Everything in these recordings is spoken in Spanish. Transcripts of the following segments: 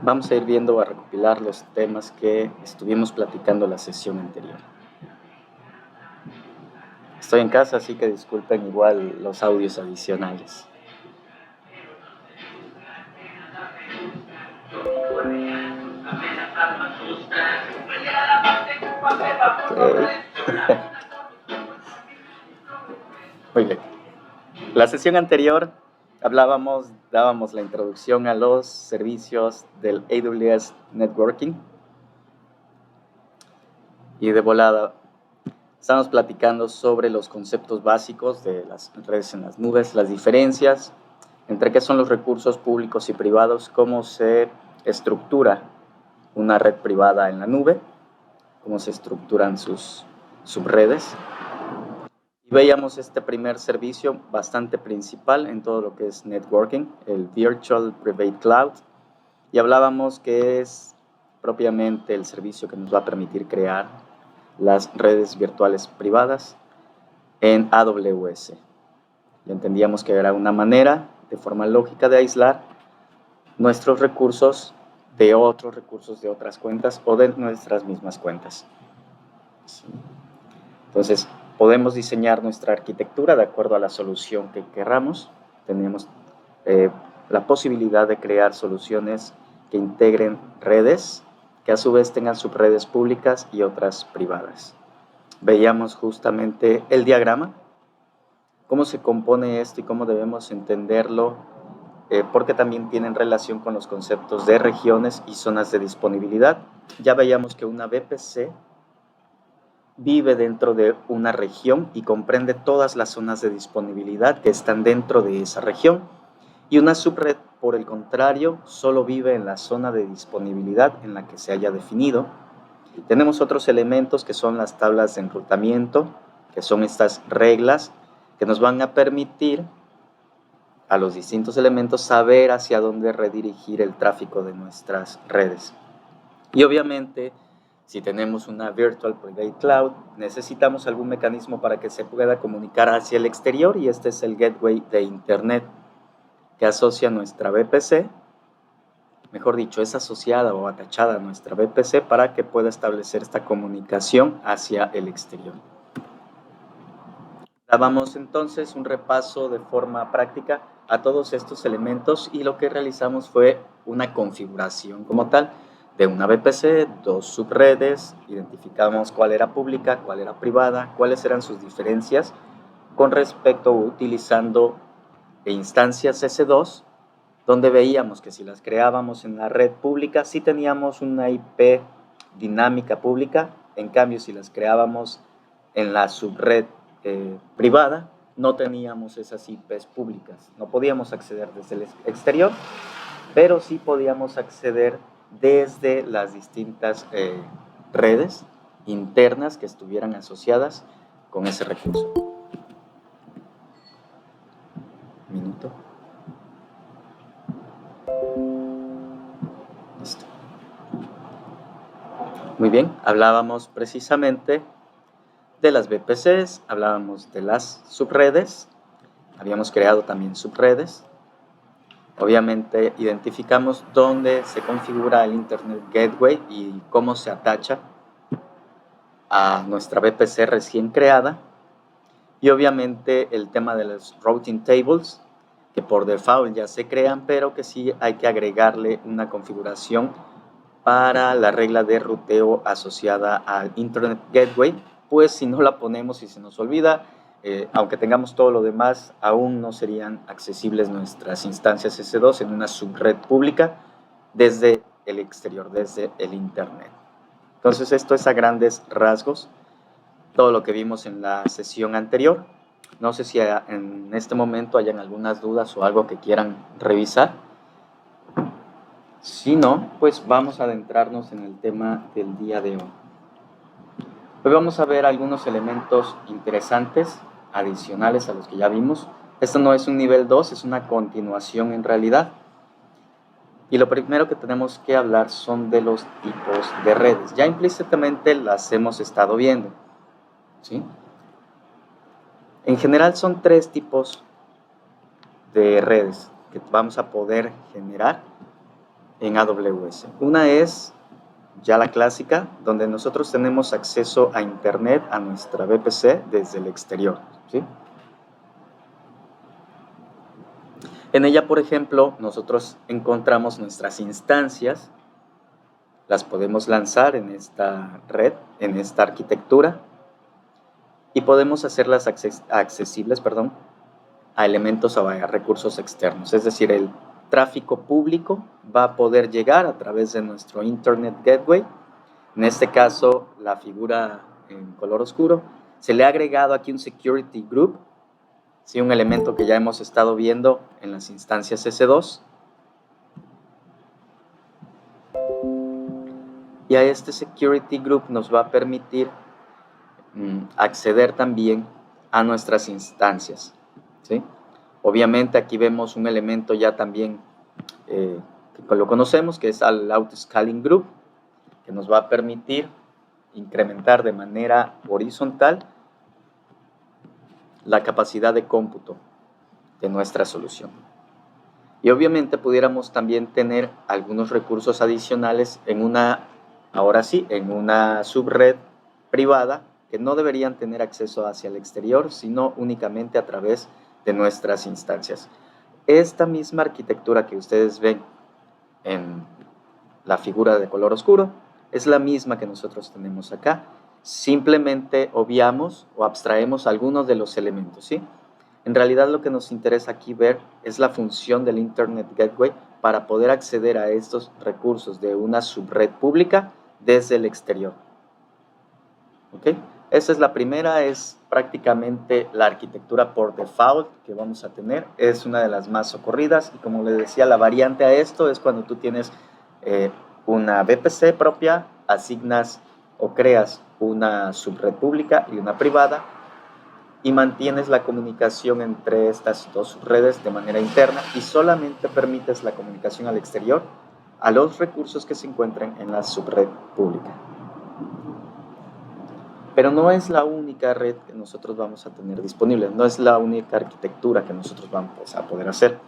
vamos a ir viendo, a recopilar los temas que estuvimos platicando la sesión anterior. Estoy en casa, así que disculpen igual los audios adicionales. Okay. Muy bien. La sesión anterior dábamos la introducción a los servicios del AWS Networking. Y de volada estamos platicando sobre los conceptos básicos de las redes en las nubes, las diferencias entre qué son los recursos públicos y privados, cómo se estructura una red privada en la nube, cómo se estructuran sus subredes. Y veíamos este primer servicio bastante principal en todo lo que es networking, el Virtual Private Cloud, y hablábamos que es propiamente el servicio que nos va a permitir crear las redes virtuales privadas en AWS. Y entendíamos que era una manera, de forma lógica, de aislar nuestros recursos de otros recursos de otras cuentas o de nuestras mismas cuentas. ¿Sí? Entonces, podemos diseñar nuestra arquitectura de acuerdo a la solución que queramos. Tenemos la posibilidad de crear soluciones que integren redes, que a su vez tengan subredes públicas y otras privadas. Veíamos justamente el diagrama, cómo se compone esto y cómo debemos entenderlo, porque también tienen relación con los conceptos de regiones y zonas de disponibilidad. Ya veíamos que una VPC vive dentro de una región y comprende todas las zonas de disponibilidad que están dentro de esa región. Y una subred, por el contrario, solo vive en la zona de disponibilidad en la que se haya definido. Tenemos otros elementos que son las tablas de enrutamiento, que son estas reglas que nos van a permitir a los distintos elementos saber hacia dónde redirigir el tráfico de nuestras redes. Y obviamente, si tenemos una Virtual Private Cloud, necesitamos algún mecanismo para que se pueda comunicar hacia el exterior, y este es el gateway de Internet que asocia nuestra VPC, mejor dicho, es asociada o atachada a nuestra VPC para que pueda establecer esta comunicación hacia el exterior. Dábamos entonces un repaso de forma práctica a todos estos elementos y lo que realizamos fue una configuración como tal de una VPC, dos subredes, identificamos cuál era pública, cuál era privada, cuáles eran sus diferencias con respecto utilizando instancias S2, donde veíamos que si las creábamos en la red pública sí teníamos una IP dinámica pública, en cambio si las creábamos en la subred privada no teníamos esas IPs públicas, no podíamos acceder desde el exterior, pero sí podíamos acceder desde las distintas redes internas que estuvieran asociadas con ese recurso. Minuto. Listo. Muy bien, hablábamos precisamente de las VPCs, hablábamos de las subredes, habíamos creado también subredes. Obviamente identificamos dónde se configura el Internet Gateway y cómo se atacha a nuestra VPC recién creada. Y obviamente el tema de los routing tables, que por default ya se crean, pero que sí hay que agregarle una configuración para la regla de ruteo asociada al Internet Gateway, pues si no la ponemos y se nos olvida, aunque tengamos todo lo demás, aún no serían accesibles nuestras instancias S2 en una subred pública desde el exterior, desde el Internet. Entonces esto es a grandes rasgos todo lo que vimos en la sesión anterior. No sé si en este momento hayan algunas dudas o algo que quieran revisar. Si no, pues vamos a adentrarnos en el tema del día de hoy. Hoy vamos a ver algunos elementos interesantes, adicionales a los que ya vimos. Esto no es un nivel 2, es una continuación en realidad. Y lo primero que tenemos que hablar son de los tipos de redes. Ya implícitamente las hemos estado viendo, ¿sí? En general son 3 tipos de redes que vamos a poder generar en AWS. Una es ya la clásica, donde nosotros tenemos acceso a Internet, a nuestra VPC desde el exterior, ¿sí? En ella, por ejemplo, nosotros encontramos nuestras instancias, las podemos lanzar en esta red, en esta arquitectura, y podemos hacerlas accesibles, a elementos o a recursos externos. Es decir, el tráfico público va a poder llegar a través de nuestro Internet Gateway. En este caso, la figura en color oscuro. Se le ha agregado aquí un Security Group, ¿sí? Un elemento que ya hemos estado viendo en las instancias S2. Y a este Security Group nos va a permitir acceder también a nuestras instancias, ¿sí? Obviamente aquí vemos un elemento ya también que lo conocemos, que es el Auto-Scaling Group, que nos va a permitir incrementar de manera horizontal la capacidad de cómputo de nuestra solución. Y obviamente pudiéramos también tener algunos recursos adicionales en una subred privada que no deberían tener acceso hacia el exterior, sino únicamente a través de nuestras instancias. Esta misma arquitectura que ustedes ven en la figura de color oscuro es la misma que nosotros tenemos acá. Simplemente obviamos o abstraemos algunos de los elementos, ¿sí? En realidad lo que nos interesa aquí ver es la función del Internet Gateway para poder acceder a estos recursos de una subred pública desde el exterior. ¿Ok? Esa es la primera, es prácticamente la arquitectura por default que vamos a tener. Es una de las más socorridas y como les decía, la variante a esto es cuando tú tienes una VPC propia, asignas o creas una subred pública y una privada y mantienes la comunicación entre estas dos redes de manera interna y solamente permites la comunicación al exterior a los recursos que se encuentran en la subred pública. Pero no es la única red que nosotros vamos a tener disponible, no es la única arquitectura que nosotros vamos a poder hacer.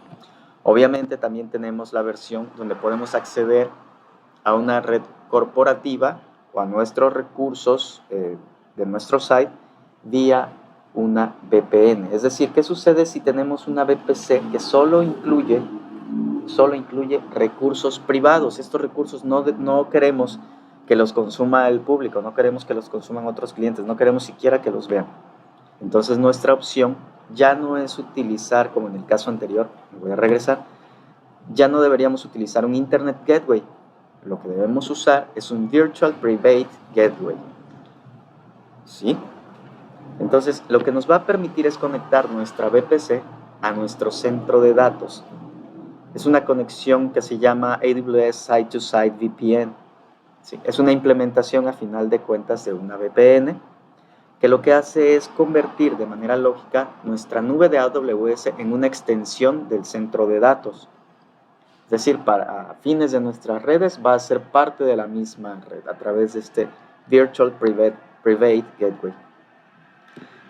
Obviamente también tenemos la versión donde podemos acceder a una red corporativa o a nuestros recursos de nuestro site vía una VPN. Es decir, ¿qué sucede si tenemos una VPC que solo incluye recursos privados? Estos recursos no queremos que los consuma el público, no queremos que los consuman otros clientes, no queremos siquiera que los vean. Entonces nuestra opción ya no es utilizar, como en el caso anterior, me voy a regresar, ya no deberíamos utilizar un Internet Gateway. Lo que debemos usar es un Virtual Private Gateway. ¿Sí? Entonces, lo que nos va a permitir es conectar nuestra VPC a nuestro centro de datos. Es una conexión que se llama AWS Site-to-Site VPN. ¿Sí? Es una implementación a final de cuentas de una VPN que lo que hace es convertir de manera lógica nuestra nube de AWS en una extensión del centro de datos. Es decir, para fines de nuestras redes va a ser parte de la misma red a través de este Virtual Private Gateway.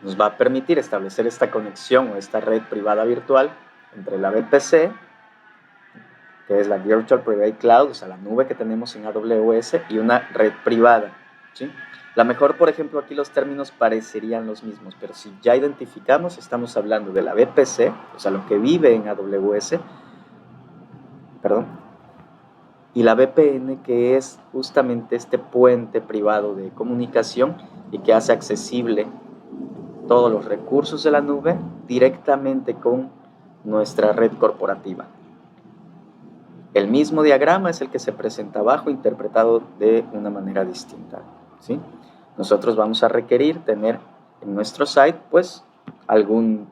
Nos va a permitir establecer esta conexión o esta red privada virtual entre la VPC, que es la Virtual Private Cloud, o sea, la nube que tenemos en AWS, y una red privada, ¿sí? La mejor, por ejemplo, aquí los términos parecerían los mismos, pero si ya identificamos, estamos hablando de la VPC, o sea, lo que vive en AWS, y la VPN, que es justamente este puente privado de comunicación y que hace accesible todos los recursos de la nube directamente con nuestra red corporativa. El mismo diagrama es el que se presenta abajo, interpretado de una manera distinta, ¿sí? Nosotros vamos a requerir tener en nuestro site, pues, algún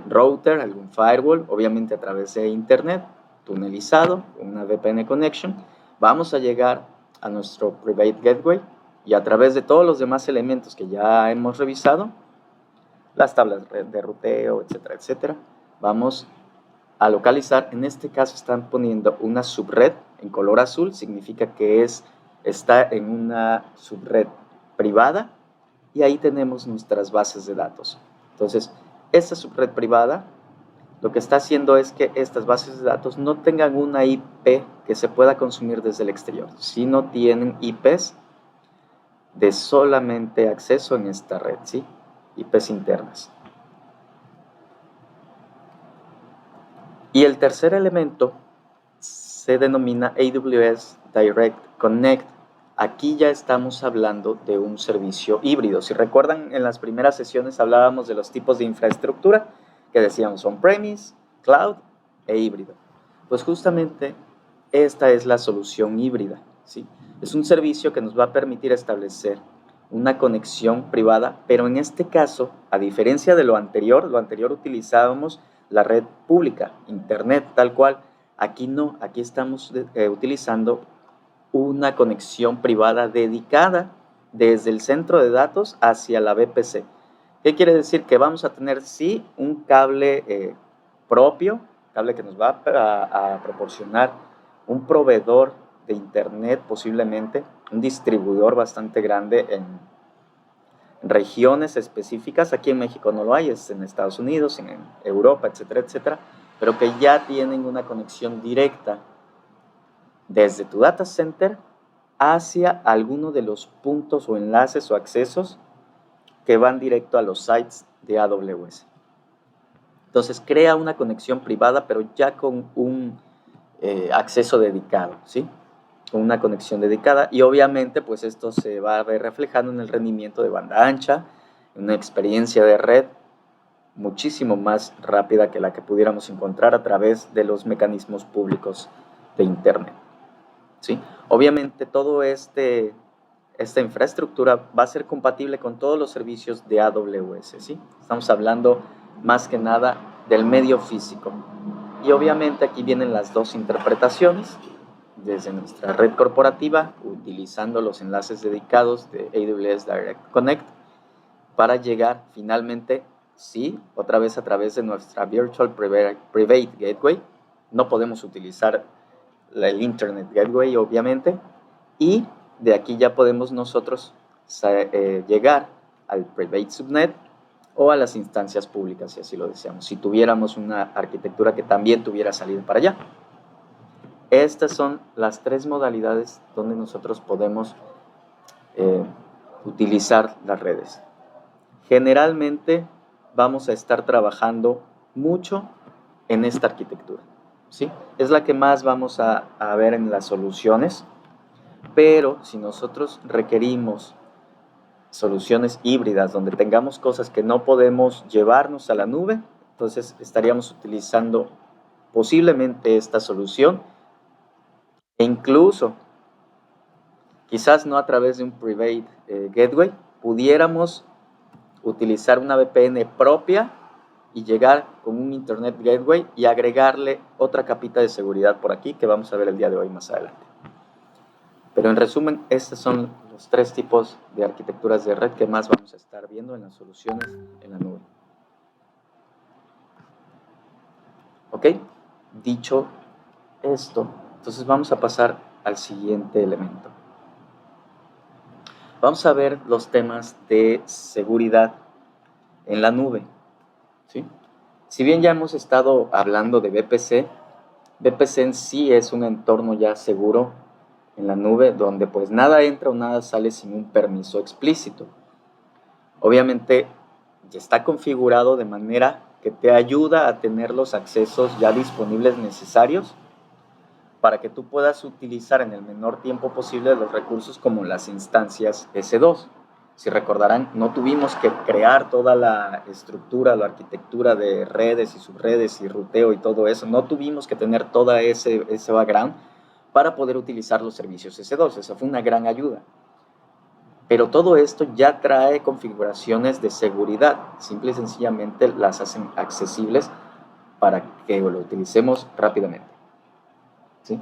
router, algún firewall, obviamente a través de internet, tunelizado, una VPN connection. Vamos a llegar a nuestro Private Gateway y a través de todos los demás elementos que ya hemos revisado, las tablas de ruteo, etcétera, etcétera, vamos a localizar. En este caso están poniendo una subred en color azul, significa que está en una subred privada y ahí tenemos nuestras bases de datos. Entonces, esta subred privada lo que está haciendo es que estas bases de datos no tengan una IP que se pueda consumir desde el exterior, sino tienen IPs de solamente acceso en esta red, ¿sí? IPs internas. Y el tercer elemento se denomina AWS Direct Connect. Aquí ya estamos hablando de un servicio híbrido. Si recuerdan, en las primeras sesiones hablábamos de los tipos de infraestructura que decíamos on-premise, cloud e híbrido. Pues justamente esta es la solución híbrida, ¿sí? Es un servicio que nos va a permitir establecer una conexión privada, pero en este caso, a diferencia de lo anterior utilizábamos la red pública, internet tal cual. Aquí no, aquí estamos utilizando una conexión privada dedicada desde el centro de datos hacia la VPC. ¿Qué quiere decir? Que vamos a tener sí un cable propio, cable que nos va a proporcionar un proveedor de internet posiblemente, un distribuidor bastante grande en regiones específicas. Aquí en México no lo hay, es en Estados Unidos, en Europa, etcétera, etcétera, pero que ya tienen una conexión directa desde tu data center hacia alguno de los puntos o enlaces o accesos que van directo a los sites de AWS. Entonces crea una conexión privada, pero ya con un acceso dedicado, ¿sí? Con una conexión dedicada, y obviamente pues esto se va a ver reflejado en el rendimiento de banda ancha, en una experiencia de red muchísimo más rápida que la que pudiéramos encontrar a través de los mecanismos públicos de internet, ¿sí? Obviamente todo esta infraestructura va a ser compatible con todos los servicios de AWS, ¿sí? Estamos hablando más que nada del medio físico. Y obviamente aquí vienen las dos interpretaciones, desde nuestra red corporativa, utilizando los enlaces dedicados de AWS Direct Connect, para llegar finalmente, sí, otra vez a través de nuestra Virtual Private Gateway. No podemos utilizar el Internet Gateway, obviamente, y de aquí ya podemos nosotros llegar al Private Subnet o a las instancias públicas, si así lo deseamos, si tuviéramos una arquitectura que también tuviera salida para allá. Estas son las tres modalidades donde nosotros podemos utilizar las redes. Generalmente vamos a estar trabajando mucho en esta arquitectura, ¿sí? Es la que más vamos a ver en las soluciones, pero si nosotros requerimos soluciones híbridas donde tengamos cosas que no podemos llevarnos a la nube, entonces estaríamos utilizando posiblemente esta solución, e incluso quizás no a través de un private gateway, pudiéramos utilizar una VPN propia y llegar con un Internet Gateway y agregarle otra capita de seguridad por aquí que vamos a ver el día de hoy más adelante. Pero en resumen, estos son los tres tipos de arquitecturas de red que más vamos a estar viendo en las soluciones en la nube. ¿Ok? Dicho esto, entonces vamos a pasar al siguiente elemento. Vamos a ver los temas de seguridad en la nube, ¿sí? Si bien ya hemos estado hablando de VPC, VPC en sí es un entorno ya seguro en la nube donde pues nada entra o nada sale sin un permiso explícito. Obviamente ya está configurado de manera que te ayuda a tener los accesos ya disponibles necesarios para que tú puedas utilizar en el menor tiempo posible los recursos como las instancias S2. Si recordarán, no tuvimos que crear toda la estructura, la arquitectura de redes y subredes y ruteo y todo eso. No tuvimos que tener toda ese background para poder utilizar los servicios S2. Eso fue una gran ayuda. Pero todo esto ya trae configuraciones de seguridad. Simple y sencillamente las hacen accesibles para que lo utilicemos rápidamente, ¿sí?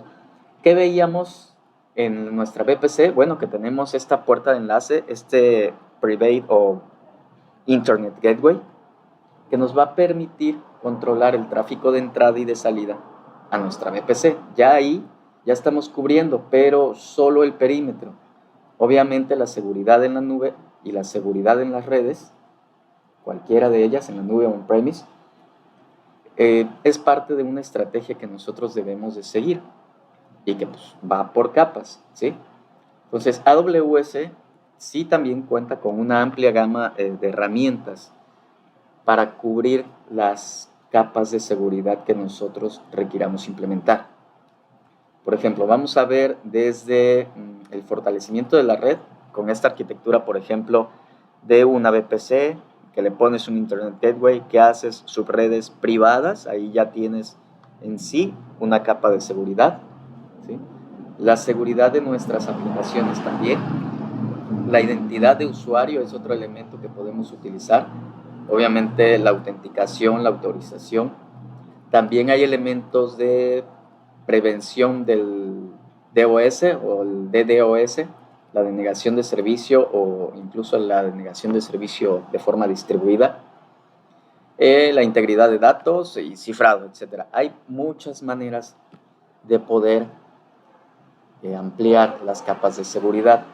¿Qué veíamos en nuestra VPC? Bueno, que tenemos esta puerta de enlace, este Private o Internet Gateway, que nos va a permitir controlar el tráfico de entrada y de salida a nuestra VPC. Ya ahí ya estamos cubriendo, pero solo el perímetro. Obviamente la seguridad en la nube y la seguridad en las redes, cualquiera de ellas, en la nube o on-premise, es parte de una estrategia que nosotros debemos de seguir y que pues, va por capas, ¿sí? Entonces, AWS sí también cuenta con una amplia gama de herramientas para cubrir las capas de seguridad que nosotros requiramos implementar. Por ejemplo, vamos a ver desde el fortalecimiento de la red con esta arquitectura, por ejemplo, de una VPC, que le pones un Internet Gateway, que haces subredes privadas, ahí ya tienes en sí una capa de seguridad, ¿sí? La seguridad de nuestras aplicaciones también. La identidad de usuario es otro elemento que podemos utilizar. Obviamente la autenticación, la autorización. También hay elementos de prevención del DOS o el DDoS, la denegación de servicio o incluso la denegación de servicio de forma distribuida, la integridad de datos y cifrado, etc. Hay muchas maneras de poder ampliar las capas de seguridad.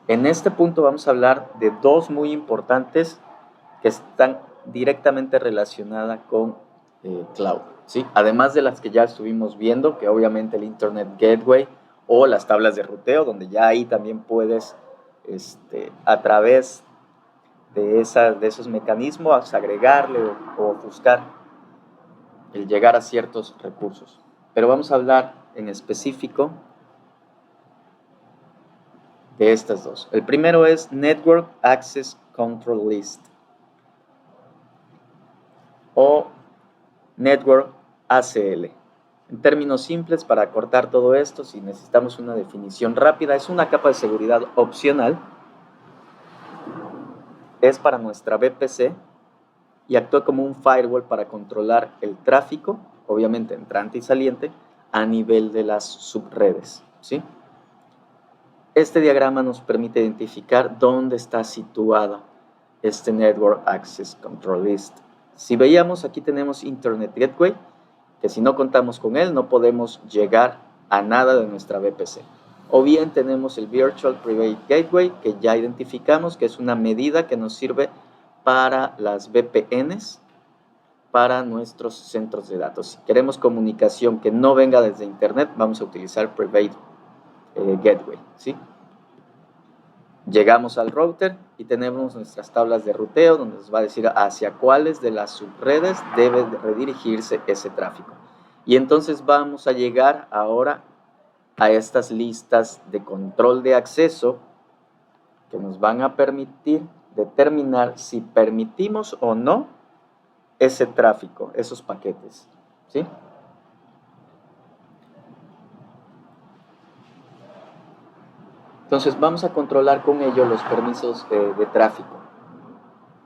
En este punto vamos a hablar de dos muy importantes que están directamente relacionadas con cloud, ¿sí? Además de las que ya estuvimos viendo, que obviamente el Internet Gateway o las tablas de ruteo, donde ya ahí también puedes, a través de esos mecanismos, agregarle o ofuscar el llegar a ciertos recursos. Pero vamos a hablar en específico de estas dos. El primero es Network Access Control List o Network ACL. En términos simples, para acortar todo esto, si necesitamos una definición rápida, es una capa de seguridad opcional, es para nuestra VPC y actúa como un firewall para controlar el tráfico, obviamente entrante y saliente, a nivel de las subredes, ¿sí? Este diagrama nos permite identificar dónde está situado este Network Access Control List. Si veíamos, aquí tenemos Internet Gateway, que si no contamos con él no podemos llegar a nada de nuestra VPC. O bien tenemos el Virtual Private Gateway, que ya identificamos que es una medida que nos sirve para las VPNs, para nuestros centros de datos. Si queremos comunicación que no venga desde Internet, vamos a utilizar Private Gateway, ¿sí? Llegamos al router y tenemos nuestras tablas de ruteo donde nos va a decir hacia cuáles de las subredes debe redirigirse ese tráfico. Y entonces vamos a llegar ahora a estas listas de control de acceso que nos van a permitir determinar si permitimos o no ese tráfico, esos paquetes, ¿sí? Entonces vamos a controlar con ello los permisos de tráfico,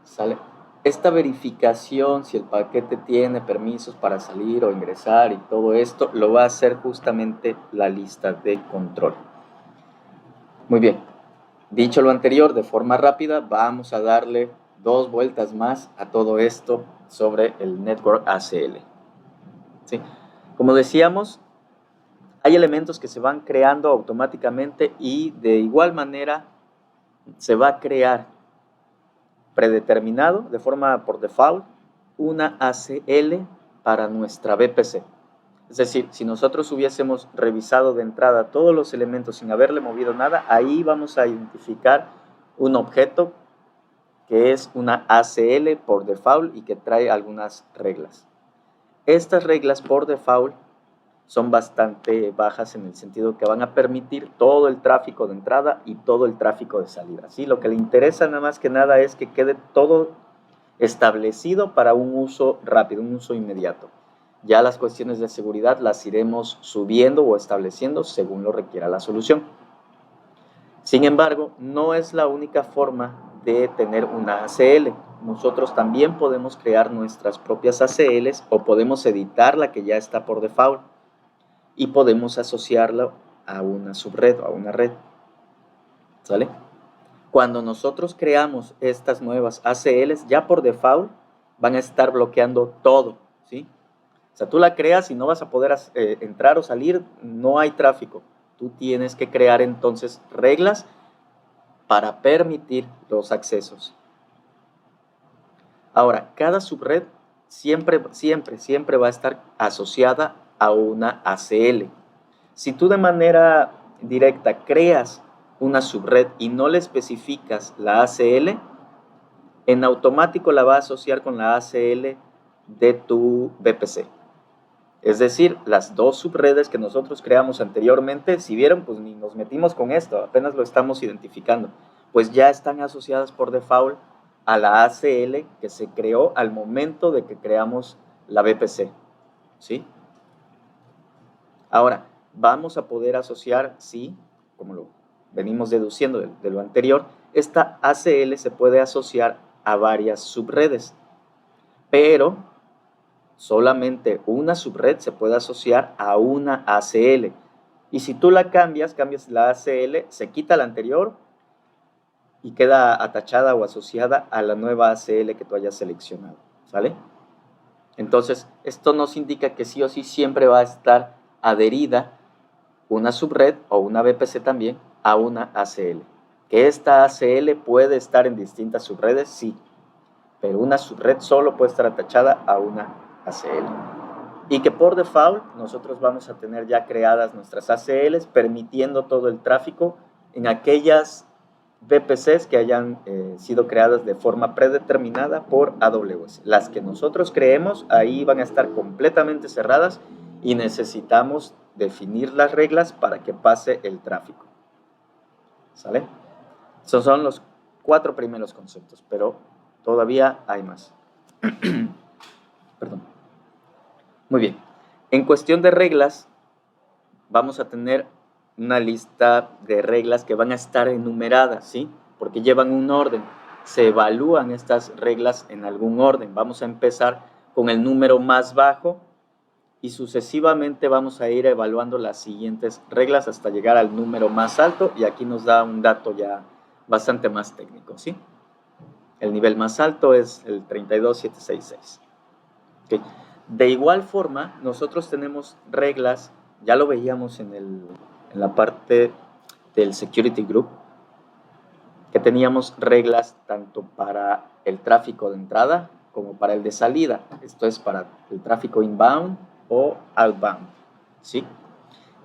¿sale? Esta verificación, si el paquete tiene permisos para salir o ingresar y todo esto, lo va a hacer justamente la lista de control. Muy bien, dicho lo anterior, de forma rápida, vamos a darle dos vueltas más a todo esto sobre el Network ACL, ¿sí? Como decíamos, hay elementos que se van creando automáticamente y de igual manera se va a crear predeterminado, de forma por default, una ACL para nuestra VPC. Es decir, si nosotros hubiésemos revisado de entrada todos los elementos sin haberle movido nada, ahí vamos a identificar un objeto que es una ACL por default y que trae algunas reglas. Estas reglas por default son bastante bajas en el sentido que van a permitir todo el tráfico de entrada y todo el tráfico de salida, ¿sí? Lo que le interesa nada más que nada es que quede todo establecido para un uso rápido, un uso inmediato. Ya las cuestiones de seguridad las iremos subiendo o estableciendo según lo requiera la solución. Sin embargo, no es la única forma de tener una ACL. Nosotros también podemos crear nuestras propias ACLs o podemos editar la que ya está por default y podemos asociarla a una subred o a una red, ¿sale? Cuando nosotros creamos estas nuevas ACLs, ya por default van a estar bloqueando todo, ¿sí? O sea, tú la creas y no vas a poder entrar o salir, no hay tráfico. Tú tienes que crear entonces reglas para permitir los accesos. Ahora, cada subred siempre va a estar asociada a una ACL. Si tú de manera directa creas una subred y no le especificas la ACL, en automático la va a asociar con la ACL de tu VPC. Es decir, las dos subredes que nosotros creamos anteriormente, si vieron, pues ni nos metimos con esto, apenas lo estamos identificando, pues ya están asociadas por default a la ACL que se creó al momento de que creamos la VPC, ¿sí? Ahora, vamos a poder asociar, sí, como lo venimos deduciendo de lo anterior, esta ACL se puede asociar a varias subredes, pero solamente una subred se puede asociar a una ACL. Y si tú la cambias la ACL, se quita la anterior y queda atachada o asociada a la nueva ACL que tú hayas seleccionado, ¿sale? Entonces, esto nos indica que sí o sí siempre va a estar adherida una subred o una VPC también a una ACL. Que esta ACL puede estar en distintas subredes, sí, pero una subred solo puede estar atachada a una ACL. Y que por default nosotros vamos a tener ya creadas nuestras ACLs permitiendo todo el tráfico en aquellas VPCs que hayan sido creadas de forma predeterminada por AWS. Las que nosotros creemos ahí van a estar completamente cerradas y necesitamos definir las reglas para que pase el tráfico. ¿Sale? Esos son los 4 primeros conceptos, pero todavía hay más. Perdón. Muy bien. En cuestión de reglas, vamos a tener una lista de reglas que van a estar enumeradas, ¿sí? Porque llevan un orden. Se evalúan estas reglas en algún orden. Vamos a empezar con el número más bajo y sucesivamente vamos a ir evaluando las siguientes reglas hasta llegar al número más alto, y aquí nos da un dato ya bastante más técnico, ¿sí? El nivel más alto es el 32766. ¿Okay? De igual forma, nosotros tenemos reglas, ya lo veíamos en la parte del Security Group, que teníamos reglas tanto para el tráfico de entrada como para el de salida. Esto es para el tráfico inbound o outbound, ¿sí?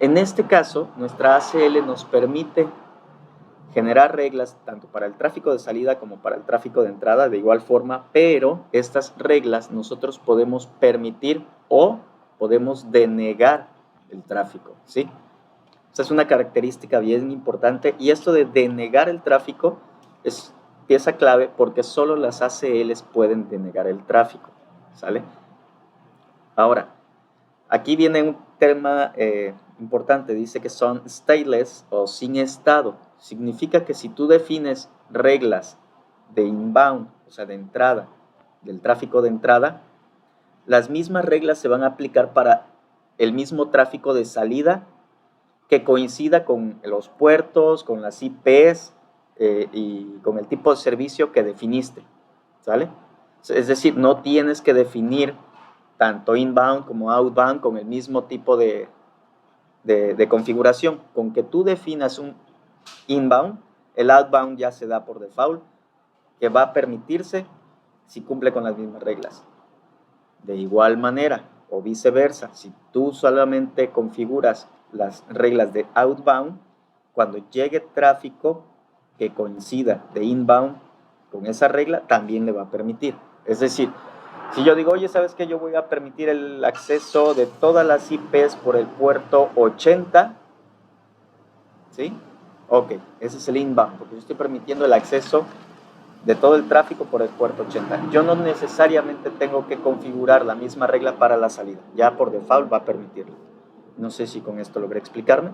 En este caso, nuestra ACL nos permite generar reglas tanto para el tráfico de salida como para el tráfico de entrada de igual forma, pero estas reglas nosotros podemos permitir o podemos denegar el tráfico, ¿sí? Esa es una característica bien importante, y esto de denegar el tráfico es pieza clave porque solo las ACLs pueden denegar el tráfico, ¿sale? Ahora, aquí viene un tema importante, dice que son stateless o sin estado. Significa que si tú defines reglas de inbound, o sea, de entrada, del tráfico de entrada, las mismas reglas se van a aplicar para el mismo tráfico de salida que coincida con los puertos, con las IPs y con el tipo de servicio que definiste, ¿sale? Es decir, no tienes que definir tanto inbound como outbound con el mismo tipo de configuración. Con que tú definas un inbound, el outbound ya se da por default, que va a permitirse si cumple con las mismas reglas. De igual manera, o viceversa, si tú solamente configuras las reglas de outbound, cuando llegue tráfico que coincida de inbound con esa regla, también le va a permitir. Es decir, si yo digo, oye, ¿sabes qué? Yo voy a permitir el acceso de todas las IPs por el puerto 80, ¿sí? Ok, ese es el inbound, porque yo estoy permitiendo el acceso de todo el tráfico por el puerto 80. Yo no necesariamente tengo que configurar la misma regla para la salida. Ya por default va a permitirlo. No sé si con esto logré explicarme.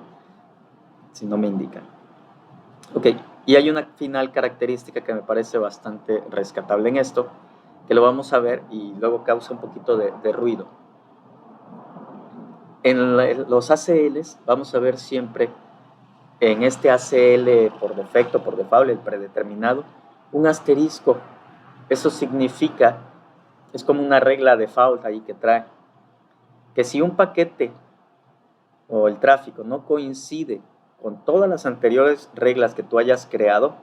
Si no, me indican. Ok, y hay una final característica que me parece bastante rescatable en esto, que lo vamos a ver y luego causa un poquito de ruido. En los ACLs vamos a ver siempre en este ACL por defecto, por default, el predeterminado, un asterisco. Eso significa, es como una regla default ahí que trae, que si un paquete o el tráfico no coincide con todas las anteriores reglas que tú hayas creado,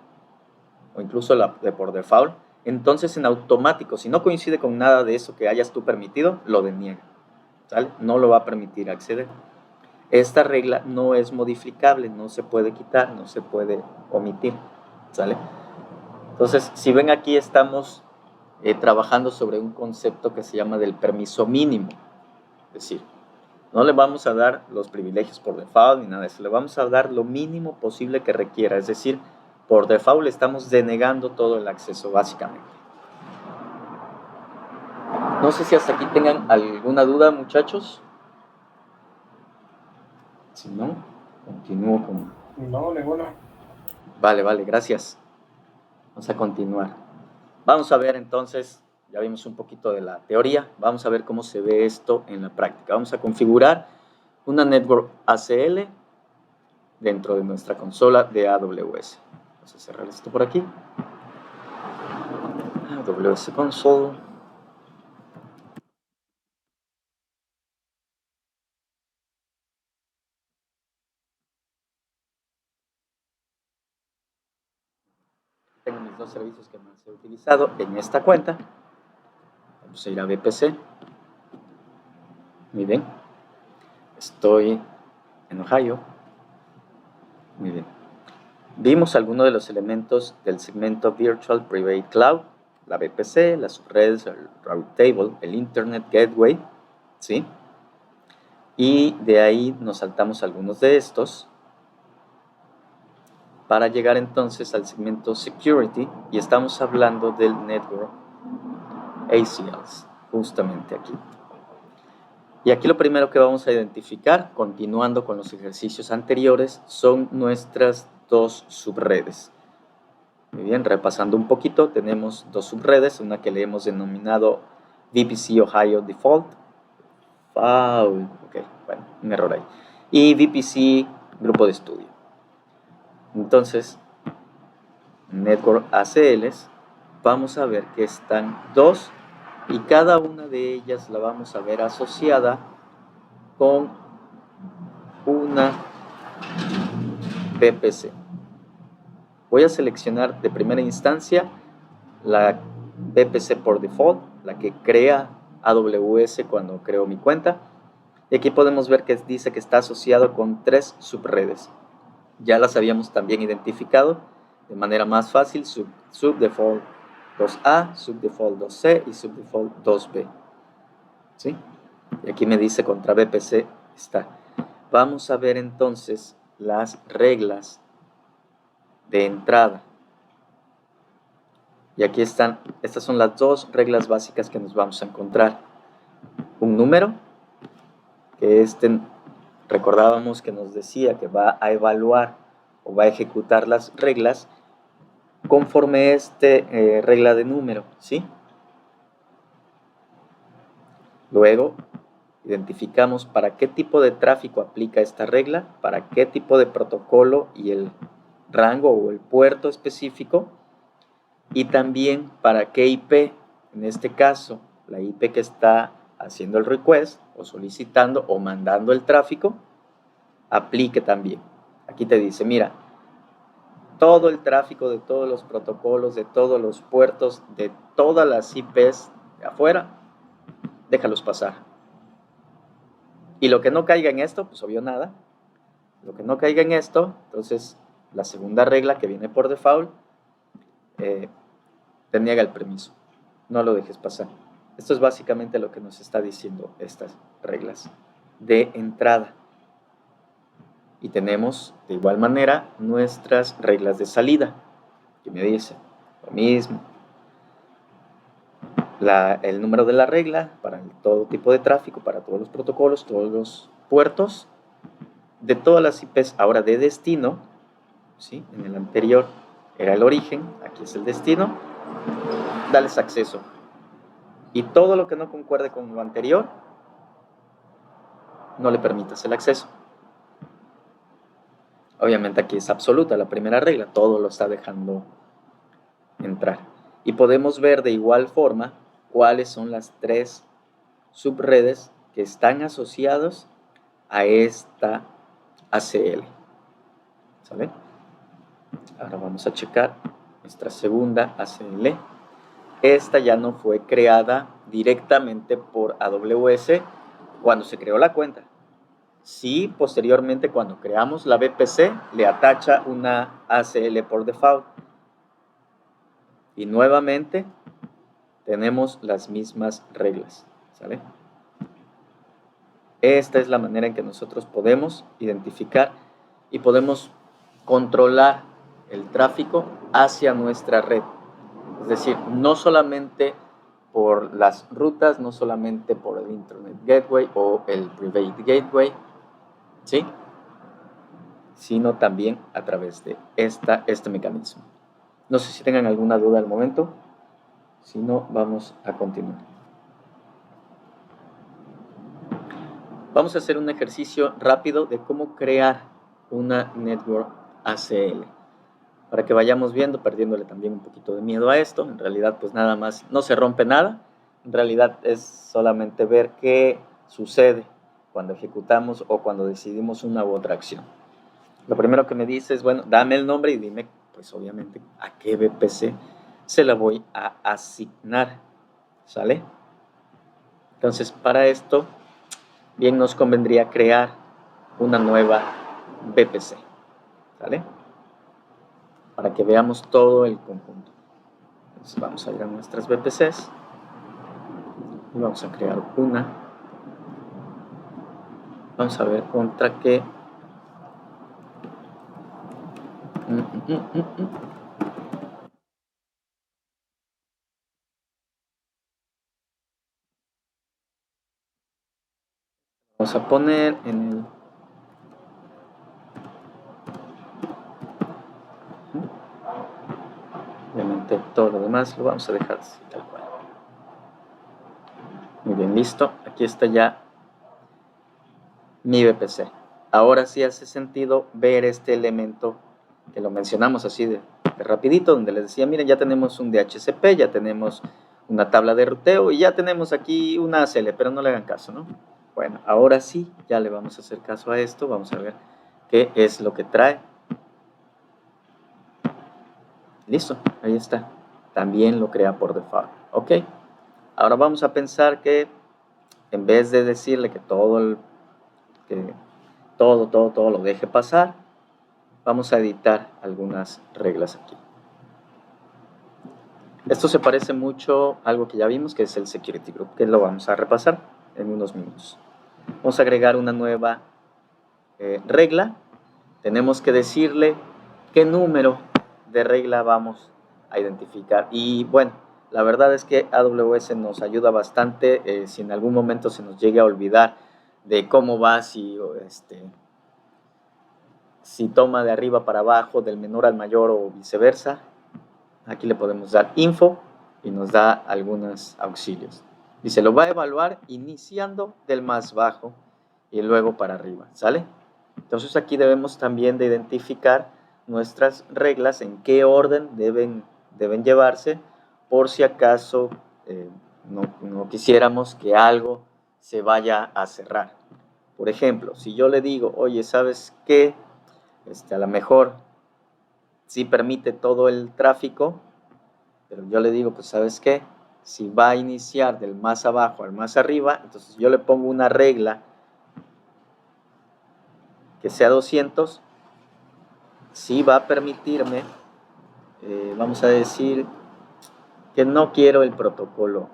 o incluso la de por default, entonces en automático, si no coincide con nada de eso que hayas tú permitido, lo deniega, ¿sale? No lo va a permitir acceder. Esta regla no es modificable, no se puede quitar, no se puede omitir, ¿sale? Entonces, si ven aquí estamos trabajando sobre un concepto que se llama del permiso mínimo, es decir, no le vamos a dar los privilegios por default ni nada de eso, le vamos a dar lo mínimo posible que requiera, es decir, por default le estamos denegando todo el acceso básicamente. No sé si hasta aquí tengan alguna duda, muchachos. Si no, continúo con... No, ninguna. Vale, gracias. Vamos a continuar. Vamos a ver entonces, ya vimos un poquito de la teoría, vamos a ver cómo se ve esto en la práctica. Vamos a configurar una Network ACL dentro de nuestra consola de AWS. Vamos a cerrar esto por aquí. AWS Console. Tengo mis dos servicios que más he utilizado en esta cuenta. Vamos a ir a VPC. Muy bien. Estoy en Ohio. Muy bien. Vimos algunos de los elementos del segmento Virtual Private Cloud, la VPC, las subredes, el Route Table, el Internet Gateway, ¿sí? Y de ahí nos saltamos algunos de estos para llegar entonces al segmento Security y estamos hablando del Network ACLs, justamente aquí. Y aquí lo primero que vamos a identificar, continuando con los ejercicios anteriores, son nuestras dos subredes. Muy bien, repasando un poquito, tenemos dos subredes, una que le hemos denominado VPC Ohio Default. Ok, bueno, un error ahí. Y VPC Grupo de Estudio. Entonces, Network ACLs, vamos a ver que están dos y cada una de ellas la vamos a ver asociada con una VPC. Voy a seleccionar de primera instancia la VPC por default, la que crea AWS cuando creo mi cuenta. Y aquí podemos ver que dice que está asociado con tres subredes. Ya las habíamos también identificado de manera más fácil, subdefault 2A, subdefault 2C y subdefault 2B. ¿Sí? Y aquí me dice contra VPC está. Vamos a ver entonces las reglas de entrada. Y aquí están, estas son las dos reglas básicas que nos vamos a encontrar. Un número, que recordábamos que nos decía que va a evaluar o va a ejecutar las reglas conforme regla de número, ¿sí? Luego, identificamos para qué tipo de tráfico aplica esta regla, para qué tipo de protocolo y el rango o el puerto específico, y también para qué IP, en este caso, la IP que está haciendo el request o solicitando o mandando el tráfico, aplique también. Aquí te dice, mira, todo el tráfico de todos los protocolos, de todos los puertos, de todas las IPs de afuera, déjalos pasar. Y lo que no caiga en esto, pues obvio nada. Lo que no caiga en esto, entonces la segunda regla que viene por default, te niega el permiso. No lo dejes pasar. Esto es básicamente lo que nos está diciendo estas reglas de entrada. Y tenemos de igual manera nuestras reglas de salida, que me dice lo mismo. El número de la regla para todo tipo de tráfico, para todos los protocolos, todos los puertos, de todas las IPs ahora de destino, ¿sí? En el anterior era el origen, aquí es el destino, dales acceso. Y todo lo que no concuerde con lo anterior, no le permitas el acceso. Obviamente aquí es absoluta la primera regla, todo lo está dejando entrar. Y podemos ver de igual forma cuáles son las tres subredes que están asociados a esta ACL. ¿Sale? Ahora vamos a checar nuestra segunda ACL. esta ya no fue creada directamente por AWS cuando se creó la cuenta. Sí, posteriormente cuando creamos la VPC, le atacha una ACL por default. Y nuevamente tenemos las mismas reglas, ¿sale? Esta es la manera en que nosotros podemos identificar y podemos controlar el tráfico hacia nuestra red. Es decir, no solamente por las rutas, no solamente por el Internet Gateway o el Private Gateway, ¿sí? Sino también a través de este mecanismo. No sé si tengan alguna duda al momento, si no, vamos a continuar. Vamos a hacer un ejercicio rápido de cómo crear una Network ACL. Para que vayamos viendo, perdiéndole también un poquito de miedo a esto. En realidad, pues nada más, no se rompe nada. En realidad es solamente ver qué sucede cuando ejecutamos o cuando decidimos una u otra acción. Lo primero que me dice es, bueno, dame el nombre y dime, pues obviamente, a qué VPC se la voy a asignar. ¿Sale? Entonces, para esto, bien nos convendría crear una nueva VPC. ¿Sale? Para que veamos todo el conjunto. Entonces vamos a ir a nuestras VPCs y vamos a crear una. Vamos a ver contra qué. Vamos a poner en el... Obviamente todo lo demás lo vamos a dejar así, tal cual. Muy bien, listo. Aquí está ya mi VPC. Ahora sí hace sentido ver este elemento que lo mencionamos así de rapidito, donde les decía, miren, ya tenemos un DHCP, ya tenemos una tabla de ruteo y ya tenemos aquí una ACL, pero no le hagan caso, ¿no? Bueno, ahora sí, ya le vamos a hacer caso a esto, vamos a ver qué es lo que trae. Listo, ahí está. También lo crea por default, ¿ok? Ahora vamos a pensar que en vez de decirle que todo lo deje pasar, vamos a editar algunas reglas aquí. Esto se parece mucho a algo que ya vimos, que es el Security Group, que lo vamos a repasar en unos minutos. Vamos a agregar una nueva regla. Tenemos que decirle qué número de regla vamos a identificar. Y bueno, la verdad es que AWS nos ayuda bastante. Si en algún momento se nos llegue a olvidar de cómo va, si toma de arriba para abajo, del menor al mayor o viceversa, aquí le podemos dar info y nos da algunos auxilios. Dice, lo va a evaluar iniciando del más bajo y luego para arriba, ¿sale? Entonces aquí debemos también de identificar nuestras reglas, en qué orden deben llevarse, por si acaso no quisiéramos que algo se vaya a cerrar. Por ejemplo, si yo le digo, oye, ¿sabes qué? A lo mejor sí permite todo el tráfico, pero yo le digo, pues ¿sabes qué? Si va a iniciar del más abajo al más arriba, entonces yo le pongo una regla que sea 200, sí va a permitirme, vamos a decir que no quiero el protocolo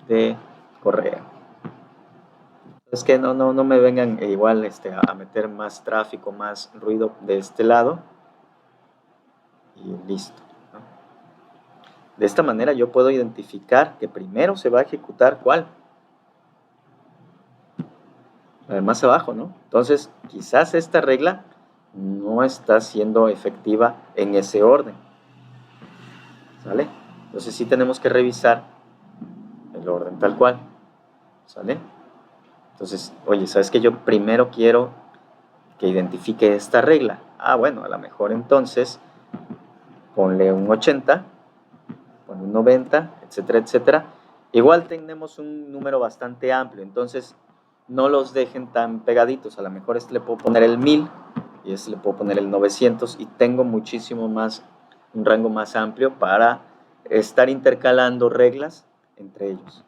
de correo. Es que no me vengan igual a meter más tráfico, más ruido de este lado y listo, ¿no? De esta manera yo puedo identificar que primero se va a ejecutar ¿cuál? Más abajo, ¿no? Entonces, quizás esta regla no está siendo efectiva en ese orden, ¿sale? Entonces sí tenemos que revisar el orden tal cual, ¿sale? Entonces, oye, ¿sabes qué? Yo primero quiero que identifique esta regla. Ah, bueno, a lo mejor entonces ponle un 80, ponle un 90, etcétera, etcétera. Igual tenemos un número bastante amplio, entonces no los dejen tan pegaditos. A lo mejor le puedo poner el 1000 y le puedo poner el 900 y tengo muchísimo más un rango más amplio para estar intercalando reglas entre ellos.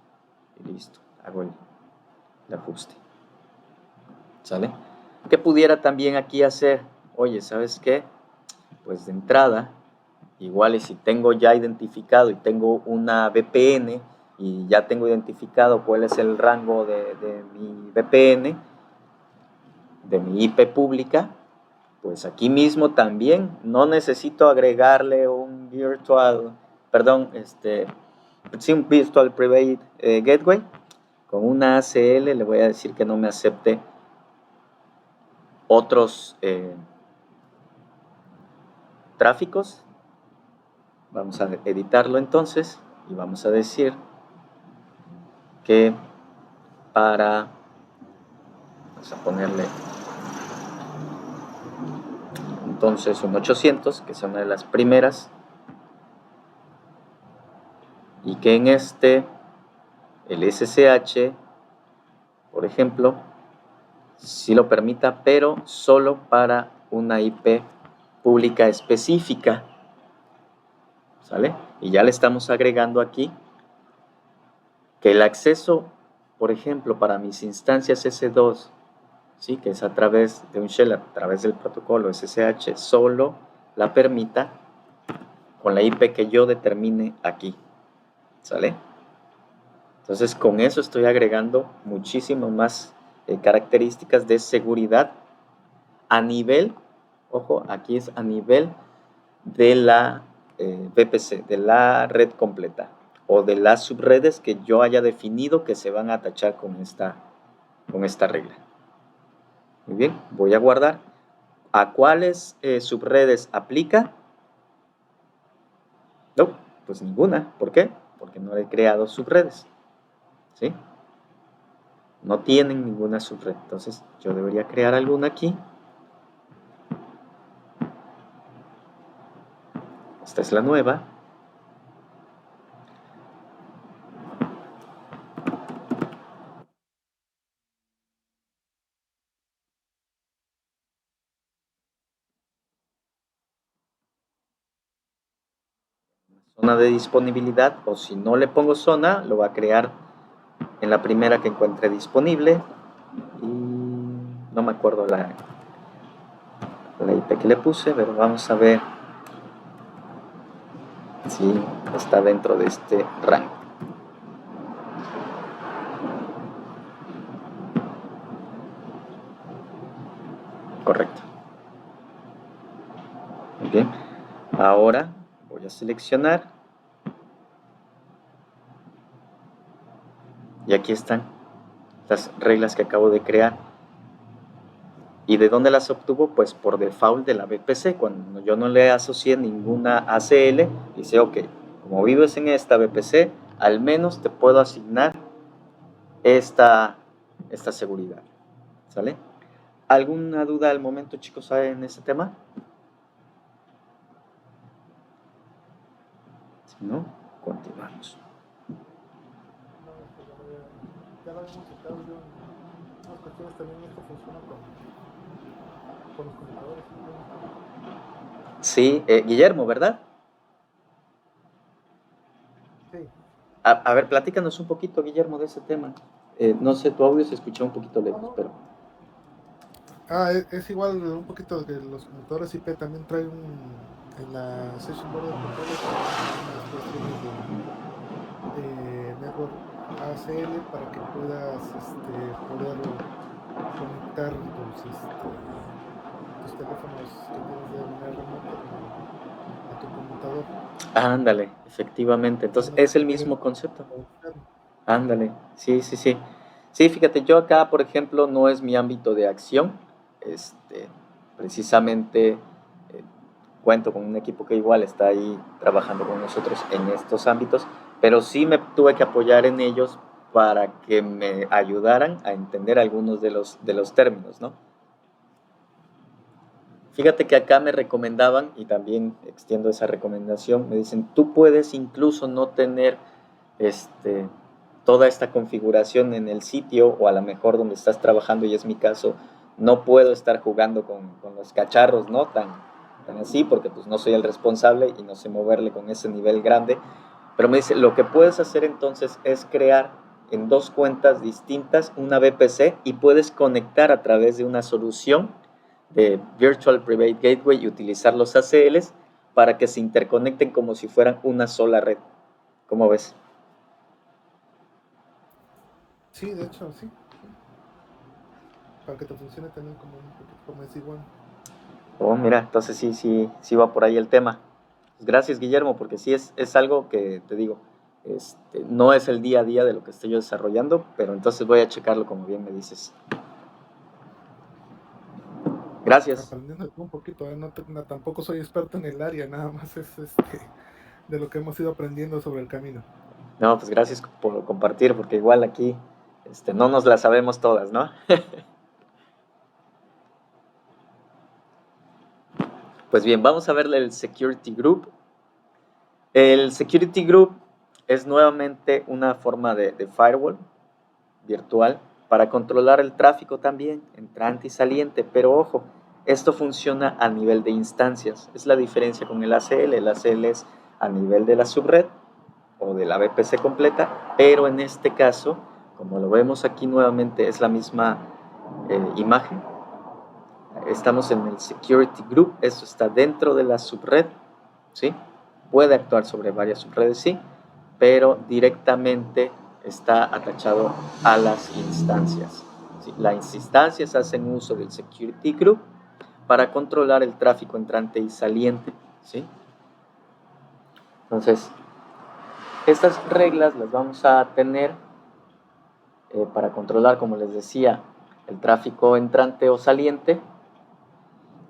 Y listo, hago el ajuste. ¿Sale? ¿Qué pudiera también aquí hacer? Oye, ¿sabes qué? Pues de entrada, igual y si tengo ya identificado y tengo una VPN y ya tengo identificado cuál es el rango de mi VPN, de mi IP pública, pues aquí mismo también no necesito agregarle un un Virtual Private Gateway. Con una ACL le voy a decir que no me acepte otros tráficos. Vamos a editarlo entonces y vamos a decir que vamos a ponerle entonces un 800, que es una de las primeras, y que en el SSH, por ejemplo, sí lo permita, pero solo para una IP pública específica, ¿sale? Y ya le estamos agregando aquí que el acceso, por ejemplo, para mis instancias S2, ¿sí? Que es a través de un shell, a través del protocolo SSH, solo la permita con la IP que yo determine aquí, ¿sale? Entonces, con eso estoy agregando muchísimo más características de seguridad a nivel, ojo, aquí es a nivel de la VPC, de la red completa o de las subredes que yo haya definido que se van a tachar con esta regla. Muy bien, voy a guardar. ¿A cuáles subredes aplica? No, pues ninguna. ¿Por qué? Porque no he creado subredes. ¿Sí? No tienen ninguna subred. Entonces yo debería crear alguna aquí. Esta es la nueva. Zona de disponibilidad, o si no le pongo zona, lo va a crear en la primera que encuentre disponible. Y no me acuerdo la IP que le puse, pero vamos a ver si está dentro de este rango. Correcto. Muy bien. Ahora voy a seleccionar. Y aquí están las reglas que acabo de crear. ¿Y de dónde las obtuvo? Pues por default de la VPC. Cuando yo no le asocié ninguna ACL, dice, ok, como vives en esta VPC, al menos te puedo asignar esta seguridad. ¿Sale? ¿Alguna duda al momento, chicos, en este tema? Si no, continuamos. Ya lo habíamos checado yo en unas cuestiones también esto funciona con los computadores. Sí, Guillermo, ¿verdad? Sí. A ver, platícanos un poquito, Guillermo, de ese tema. No sé, tu audio se escuchó un poquito lejos, pero... Es igual un poquito de los computadores IP también trae en la Session Border Controller trae unas cuestiones de Network ACL para que puedas poder conectar tus teléfonos que tienes de manera remota a tu computador. Ándale, efectivamente. Entonces, No es el requiere mismo concepto. externo. Ándale, sí, sí, sí. Sí, fíjate, yo acá, por ejemplo, no es mi ámbito de acción. Precisamente cuento con un equipo que igual está ahí trabajando con nosotros en estos ámbitos, pero sí me tuve que apoyar en ellos para que me ayudaran a entender algunos de los términos, ¿no? Fíjate que acá me recomendaban, y también extiendo esa recomendación, me dicen, tú puedes incluso no tener toda esta configuración en el sitio, o a lo mejor donde estás trabajando, y es mi caso, no puedo estar jugando con los cacharros, ¿no? tan así porque pues no soy el responsable y no sé moverle con ese nivel grande. Pero me dice, lo que puedes hacer entonces es crear en 2 cuentas distintas una VPC y puedes conectar a través de una solución de Virtual Private Gateway y utilizar los ACLs para que se interconecten como si fueran una sola red. ¿Cómo ves? Sí, de hecho, sí. Para que te funcione también como un poquito como SD-WAN. Oh, mira, entonces sí va por ahí el tema. Pues gracias, Guillermo, porque sí es algo que te digo, no es el día a día de lo que estoy yo desarrollando, pero entonces voy a checarlo como bien me dices. Gracias. Aprendiendo un poquito, tampoco soy experto en el área, nada más es de lo que hemos ido aprendiendo sobre el camino. No, pues gracias por compartir, porque igual aquí no nos la sabemos todas, ¿no? Pues bien, vamos a ver el Security Group. El Security Group es nuevamente una forma de firewall virtual para controlar el tráfico también, entrante y saliente, pero ojo, esto funciona a nivel de instancias. Es la diferencia con el ACL. El ACL es a nivel de la subred o de la VPC completa, pero en este caso, como lo vemos aquí nuevamente, es la misma imagen. Estamos en el Security Group, esto está dentro de la subred, ¿sí? Puede actuar sobre varias subredes, sí, pero directamente está atachado a las instancias. ¿Sí? Las instancias hacen uso del Security Group para controlar el tráfico entrante y saliente, ¿sí? Entonces, estas reglas las vamos a tener para controlar, como les decía, el tráfico entrante o saliente,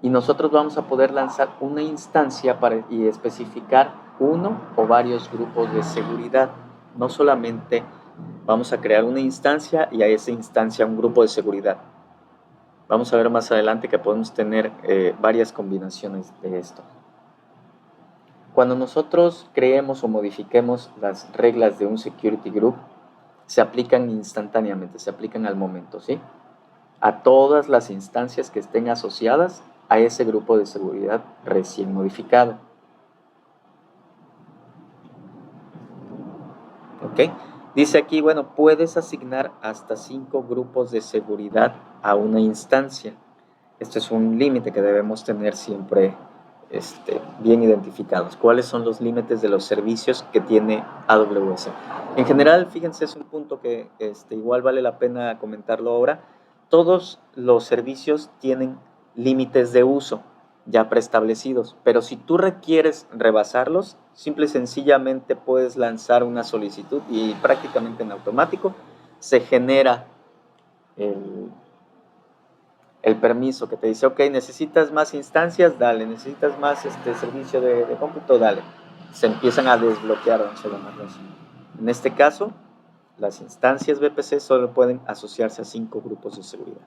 y nosotros vamos a poder lanzar una instancia y especificar uno o varios grupos de seguridad. No solamente vamos a crear una instancia y a esa instancia un grupo de seguridad. Vamos a ver más adelante que podemos tener varias combinaciones de esto. Cuando nosotros creemos o modifiquemos las reglas de un security group, se aplican instantáneamente, se aplican al momento, ¿sí? A todas las instancias que estén asociadas a ese grupo de seguridad recién modificado. ¿Ok? Dice aquí, bueno, puedes asignar hasta 5 grupos de seguridad a una instancia. Esto es un límite que debemos tener siempre bien identificados. ¿Cuáles son los límites de los servicios que tiene AWS? En general, fíjense, es un punto que igual vale la pena comentarlo ahora. Todos los servicios tienen límites de uso ya preestablecidos, pero si tú requieres rebasarlos, simple y sencillamente puedes lanzar una solicitud y prácticamente en automático se genera el permiso que te dice, ok, necesitas más instancias, dale, necesitas más servicio de cómputo, dale. Se empiezan a desbloquear, vamos a llamarlo así. En este caso, las instancias VPC solo pueden asociarse a 5 grupos de seguridad.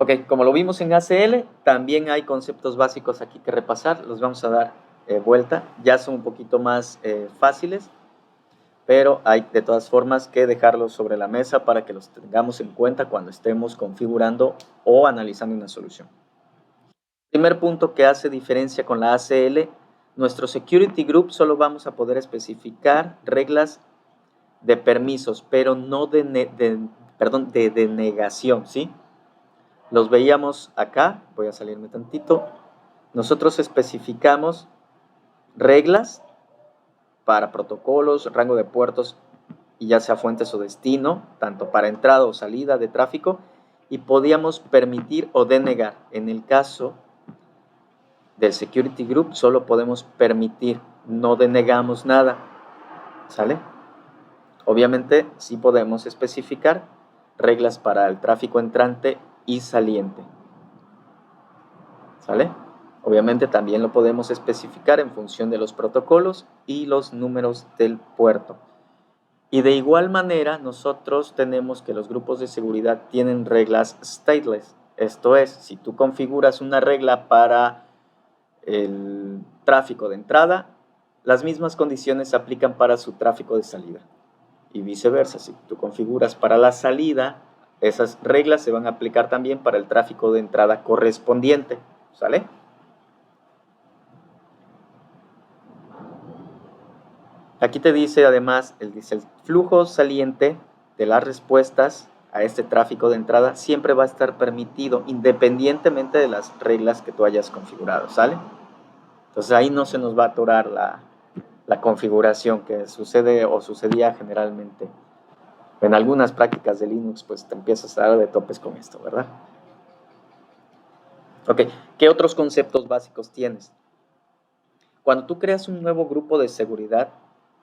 Ok, como lo vimos en ACL, también hay conceptos básicos aquí que repasar, los vamos a dar vuelta, ya son un poquito más fáciles, pero hay de todas formas que dejarlos sobre la mesa para que los tengamos en cuenta cuando estemos configurando o analizando una solución. Primer punto que hace diferencia con la ACL, nuestro Security Group solo vamos a poder especificar reglas de permisos, pero no de denegación, ¿sí? Los veíamos acá, voy a salirme tantito. Nosotros especificamos reglas para protocolos, rango de puertos y ya sea fuentes o destino, tanto para entrada o salida de tráfico, y podíamos permitir o denegar. En el caso del Security Group solo podemos permitir, no denegamos nada, ¿sale? Obviamente sí podemos especificar reglas para el tráfico entrante y saliente, ¿sale? Obviamente también lo podemos especificar en función de los protocolos y los números del puerto. Y de igual manera nosotros tenemos que los grupos de seguridad tienen reglas stateless. Esto es, si tú configuras una regla para el tráfico de entrada, las mismas condiciones se aplican para su tráfico de salida. Y viceversa, si tú configuras para la salida, esas reglas se van a aplicar también para el tráfico de entrada correspondiente, ¿sale? Aquí te dice además, dice el flujo saliente de las respuestas a este tráfico de entrada siempre va a estar permitido independientemente de las reglas que tú hayas configurado, ¿sale? Entonces ahí no se nos va a atorar la configuración que sucede o sucedía generalmente. En algunas prácticas de Linux, pues te empiezas a dar de topes con esto, ¿verdad? Ok, ¿qué otros conceptos básicos tienes? Cuando tú creas un nuevo grupo de seguridad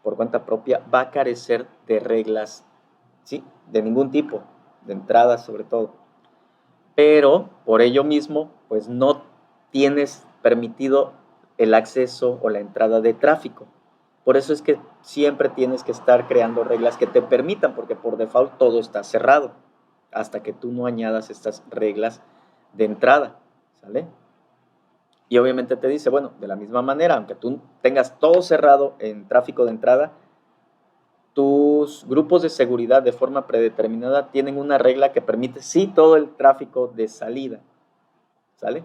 por cuenta propia, va a carecer de reglas, ¿sí? De ningún tipo, de entrada sobre todo. Pero por ello mismo, pues no tienes permitido el acceso o la entrada de tráfico. Por eso es que siempre tienes que estar creando reglas que te permitan, porque por default todo está cerrado, hasta que tú no añadas estas reglas de entrada, ¿sale? Y obviamente te dice, bueno, de la misma manera, aunque tú tengas todo cerrado en tráfico de entrada, tus grupos de seguridad de forma predeterminada tienen una regla que permite sí todo el tráfico de salida, ¿sale?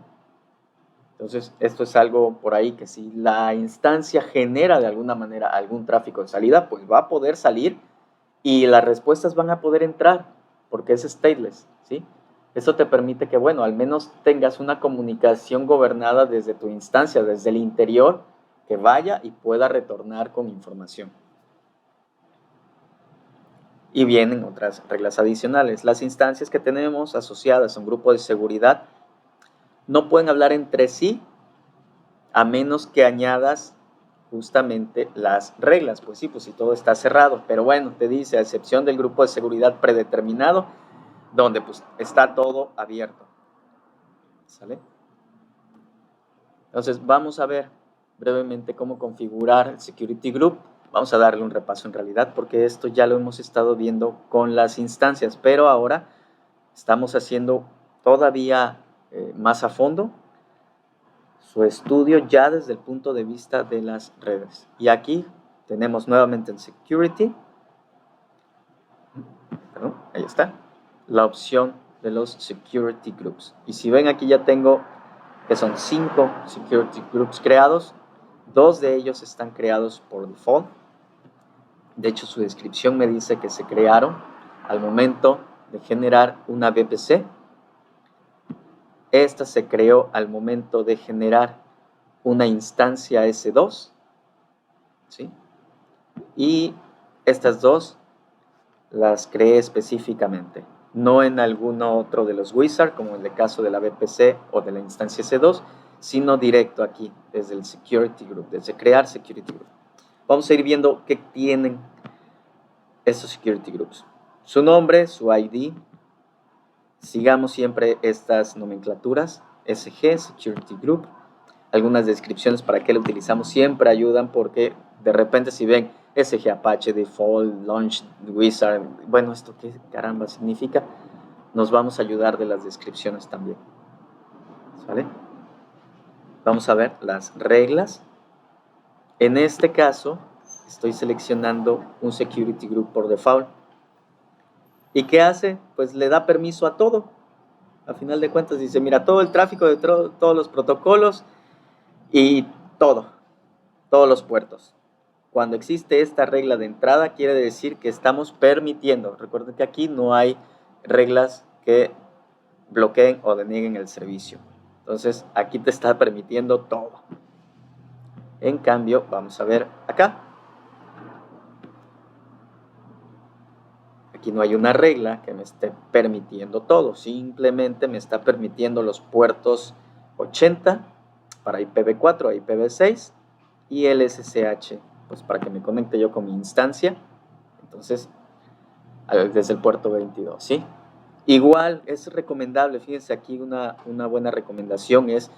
Entonces, esto es algo por ahí que si la instancia genera de alguna manera algún tráfico de salida, pues va a poder salir y las respuestas van a poder entrar, porque es stateless, ¿sí? Eso te permite que, bueno, al menos tengas una comunicación gobernada desde tu instancia, desde el interior, que vaya y pueda retornar con información. Y vienen otras reglas adicionales. Las instancias que tenemos asociadas a un grupo de seguridad no pueden hablar entre sí a menos que añadas justamente las reglas. Pues sí, pues si todo está cerrado. Pero bueno, te dice, a excepción del grupo de seguridad predeterminado, donde pues está todo abierto. ¿Sale? Entonces vamos a ver brevemente cómo configurar el Security Group. Vamos a darle un repaso en realidad porque esto ya lo hemos estado viendo con las instancias, pero ahora estamos haciendo todavía más a fondo su estudio ya desde el punto de vista de las redes. Y aquí tenemos nuevamente en Security, perdón, ahí está, la opción de los Security Groups. Y si ven aquí ya tengo que son 5 Security Groups creados, 2 de ellos están creados por default. De hecho, su descripción me dice que se crearon al momento de generar una VPC. Esta se creó al momento de generar una instancia S2, ¿sí? Y estas 2 las creé específicamente, no en alguno otro de los wizards, como en el caso de la VPC o de la instancia S2, sino directo aquí, desde el Security Group, desde crear Security Group. Vamos a ir viendo qué tienen estos Security Groups. Su nombre, su ID, sigamos siempre estas nomenclaturas, SG, Security Group, algunas descripciones para qué lo utilizamos siempre ayudan porque de repente si ven SG Apache, Default, Launch, Wizard, bueno, ¿esto qué caramba significa? Nos vamos a ayudar de las descripciones también, ¿sale? Vamos a ver las reglas. En este caso, estoy seleccionando un Security Group por default. ¿Y qué hace? Pues le da permiso a todo. A final de cuentas dice, mira, todo el tráfico de todos los protocolos y todos los puertos. Cuando existe esta regla de entrada, quiere decir que estamos permitiendo. Recuerden que aquí no hay reglas que bloqueen o denieguen el servicio. Entonces, aquí te está permitiendo todo. En cambio, vamos a ver acá. Aquí no hay una regla que me esté permitiendo todo. Simplemente me está permitiendo los puertos 80 para IPv4 a IPv6 y el SSH, pues para que me conecte yo con mi instancia. Entonces, desde el puerto 22, ¿sí? Igual es recomendable, fíjense aquí una buena recomendación es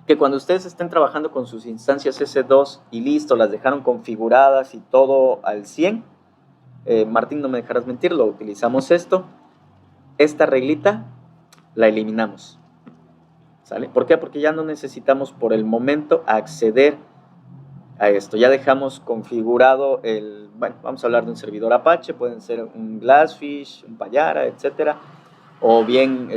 que cuando ustedes estén trabajando con sus instancias S2 y listo, las dejaron configuradas y todo al 100, Martín, no me dejarás mentir, lo utilizamos esta reglita la eliminamos, ¿sale? ¿Por qué? Porque ya no necesitamos por el momento acceder a esto, ya dejamos configurado bueno, vamos a hablar de un servidor Apache, pueden ser un Glassfish, un Payara, etcétera, o bien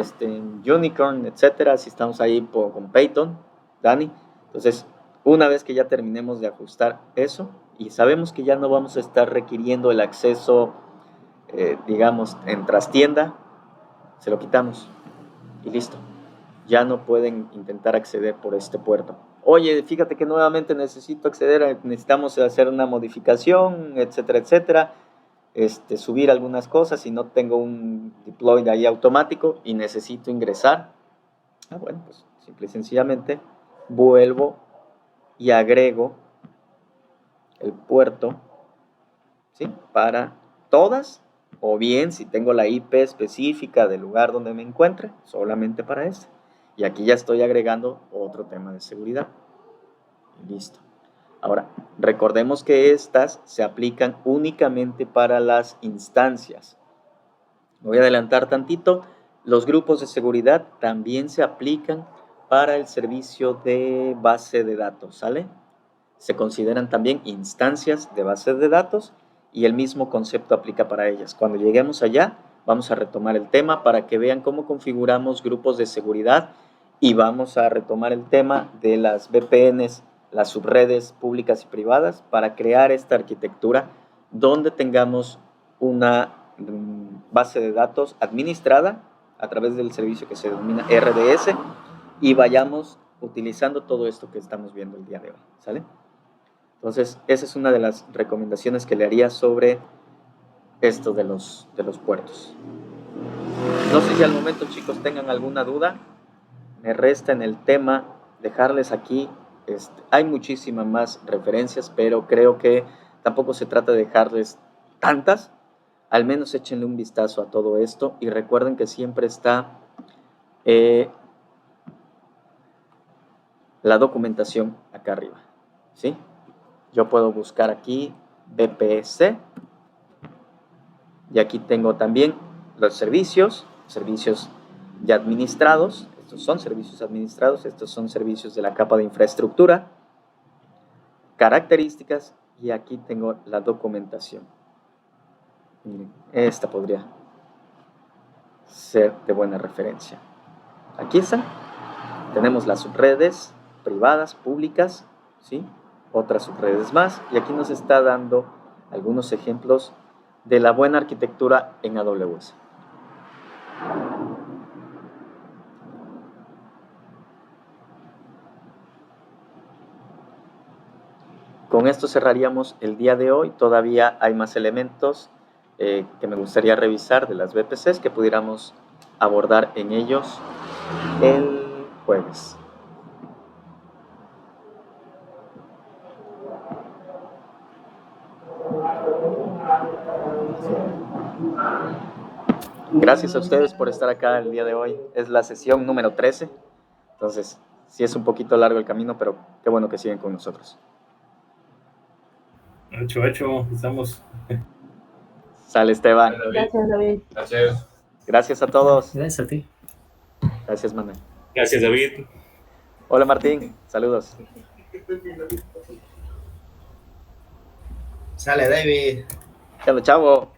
Unicorn, etcétera, si estamos ahí con Python, Dani. Entonces, una vez que ya terminemos de ajustar eso y sabemos que ya no vamos a estar requiriendo el acceso, digamos, en trastienda, se lo quitamos y listo. Ya no pueden intentar acceder por este puerto. Oye, fíjate que nuevamente necesito acceder, necesitamos hacer una modificación, etcétera, etcétera, subir algunas cosas y no tengo un deploy de ahí automático y necesito ingresar. Bueno, pues simple y sencillamente vuelvo y agrego el puerto, ¿sí? Para todas, o bien si tengo la IP específica del lugar donde me encuentre, solamente para este. Y aquí ya estoy agregando otro tema de seguridad. Y listo. Ahora, recordemos que estas se aplican únicamente para las instancias. Me voy a adelantar tantito. Los grupos de seguridad también se aplican para el servicio de base de datos, ¿sale? Se consideran también instancias de base de datos y el mismo concepto aplica para ellas. Cuando lleguemos allá, vamos a retomar el tema para que vean cómo configuramos grupos de seguridad y vamos a retomar el tema de las VPNs, las subredes públicas y privadas, para crear esta arquitectura donde tengamos una base de datos administrada a través del servicio que se denomina RDS y vayamos utilizando todo esto que estamos viendo el día de hoy, ¿sale? Entonces, esa es una de las recomendaciones que le haría sobre esto de los puertos. No sé si al momento, chicos, tengan alguna duda. Me resta en el tema dejarles aquí. Hay muchísimas más referencias, pero creo que tampoco se trata de dejarles tantas. Al menos échenle un vistazo a todo esto y recuerden que siempre está la documentación acá arriba, ¿sí? Yo puedo buscar aquí VPC y aquí tengo también los servicios ya administrados. Estos son servicios administrados, estos son servicios de la capa de infraestructura, características y aquí tengo la documentación. Miren, esta podría ser de buena referencia. Aquí está. Tenemos las subredes privadas, públicas, ¿sí? Otras subredes más y aquí nos está dando algunos ejemplos de la buena arquitectura en AWS. Con esto cerraríamos el día de hoy. Todavía hay más elementos que me gustaría revisar de las VPCs que pudiéramos abordar en ellos el jueves. Gracias a ustedes por estar acá el día de hoy. Es la sesión número 13. Entonces, sí es un poquito largo el camino, pero qué bueno que siguen con nosotros. Hecho, estamos. Sale, Esteban. Gracias, David. Gracias. Gracias a todos. Gracias a ti. Gracias, Manuel. Gracias, David. Hola, Martín. Saludos. Sale, David. Chao, chavo.